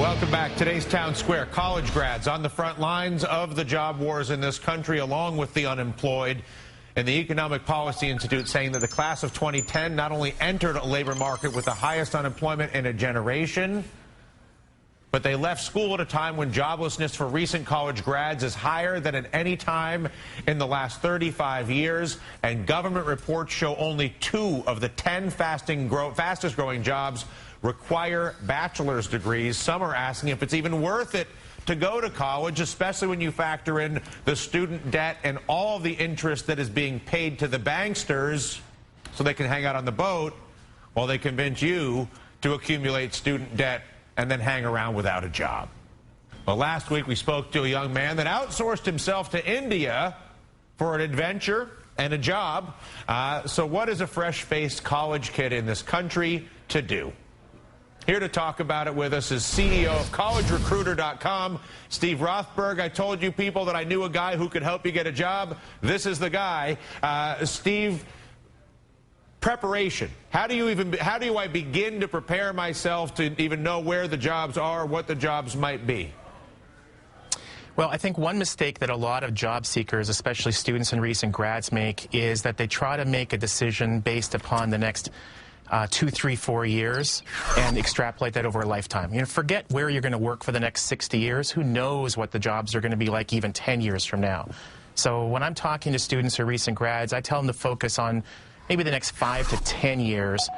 Welcome back. Today's Town Square. College grads on the front lines of the job wars in this country, along with the unemployed. And the Economic Policy Institute saying that the class of 2010 not only entered a labor market with the highest unemployment in a generation, but they left school at a time when joblessness for recent college grads is higher than at any time in the last 35 years. And government reports show only 2 of the 10 fastest growing jobs require bachelor's degrees. Some are asking if it's even worth it to go to college, especially when you factor in the student debt and all the interest that is being paid to the banksters so they can hang out on the boat while they convince you to accumulate student debt and then hang around without a job. Well, last week we spoke to a young man that outsourced himself to India for an adventure and a job. So what is a fresh-faced college kid in this country to do? Here to talk about it with us is CEO of CollegeRecruiter.com, Steve Rothberg. I told you people that I knew a guy who could help you get a job. This is the guy. Steve, preparation. How do I begin to prepare myself to even know where the jobs are, what the jobs might be? Well, I think one mistake that a lot of job seekers, especially students and recent grads, make is that they try to make a decision based upon the next 2, 3, 4 years and extrapolate that over a lifetime. You know, forget where you're going to work for the next 60 years. Who knows what the jobs are going to be like even 10 years from now? So when I'm talking to students or recent grads, I tell them to focus on maybe the next 5 to 10 years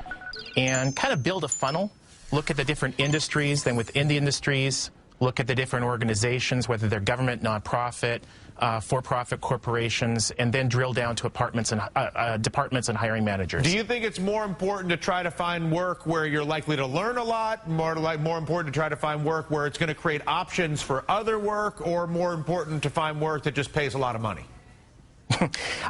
and kind of build a funnel. Look at the different industries, then within the industries, look at the different organizations, whether they're government, nonprofit, for-profit corporations, and then drill down to departments and hiring managers. Do you think it's more important to try to find work where you're likely to learn a lot, more important to try to find work where it's going to create options for other work, or more important to find work that just pays a lot of money?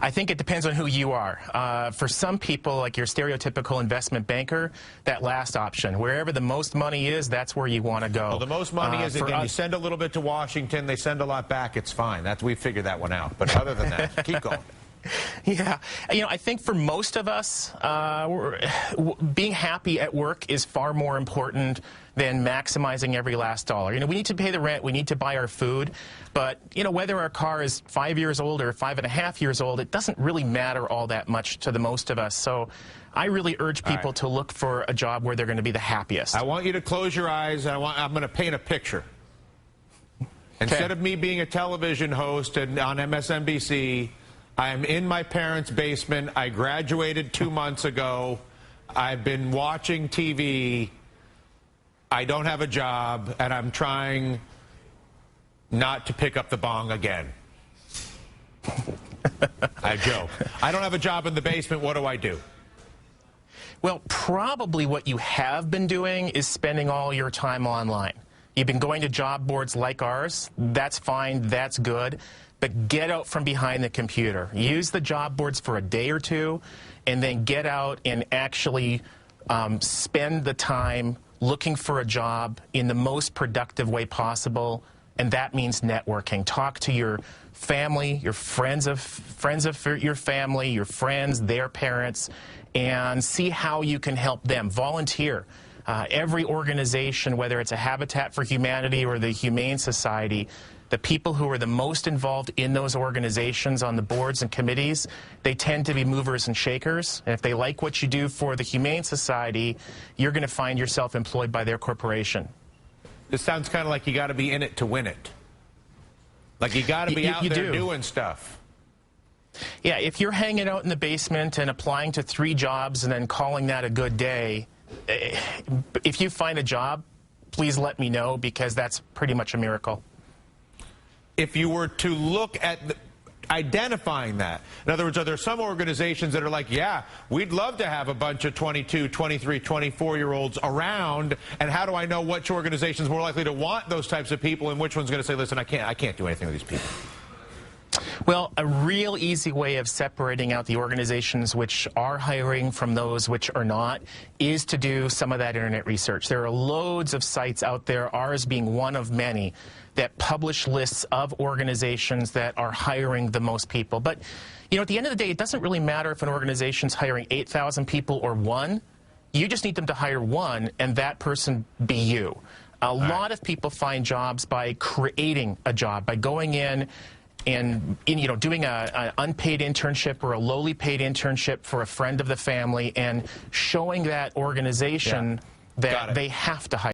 I think it depends on who you are. For some people, like your stereotypical investment banker, that last option, wherever the most money is, that's where you want to go. Well, the most money is, again, you send a little bit to Washington, they send a lot back, it's fine. We figured that one out. But other than that, keep going. Yeah. You know, I think for most of us, being happy at work is far more important than maximizing every last dollar. You know, we need to pay the rent, we need to buy our food, but, you know, whether our car is 5 years old or 5.5 years old, it doesn't really matter all that much to the most of us. So I really urge people to look for a job where they're going to be the happiest. I want you to close your eyes. I'm going to paint a picture. Instead of me being a television host on MSNBC, I'm in my parents' basement. I graduated 2 months ago. I've been watching TV. I don't have a job, and I'm trying not to pick up the bong again. I joke. I don't have a job in the basement. What do I do? Well, probably what you have been doing is spending all your time online. You've been going to job boards like ours. That's fine. That's good. But get out from behind the computer. Use the job boards for a day or two, and then get out and actually spend the time looking for a job in the most productive way possible, and that means networking. Talk to your family, your friends of your family, your friends, their parents, and see how you can help them. Volunteer. Every organization, whether it's a Habitat for Humanity or the Humane Society, the people who are the most involved in those organizations on the boards and committees, they tend to be movers and shakers. And if they like what you do for the Humane Society, you're going to find yourself employed by their corporation. This sounds kind of like you got to be in it to win it. Like you got to be out there doing stuff. Yeah, if you're hanging out in the basement and applying to 3 jobs and then calling that a good day, if you find a job, please let me know, because that's pretty much a miracle. If you were to look at identifying that, in other words, are there some organizations that are like, yeah, we'd love to have a bunch of 22, 23, 24-year-olds around, and how do I know which organization is more likely to want those types of people and which one's going to say, listen, I can't do anything with these people? Well, a real easy way of separating out the organizations which are hiring from those which are not is to do some of that internet research. There are loads of sites out there, ours being one of many, that publish lists of organizations that are hiring the most people. But, you know, at the end of the day, it doesn't really matter if an organization's hiring 8,000 people or 1. You just need them to hire 1, and that person be you. A lot of people find jobs by creating a job, by going in and doing an unpaid internship or a lowly paid internship for a friend of the family and showing that organization that they have to hire.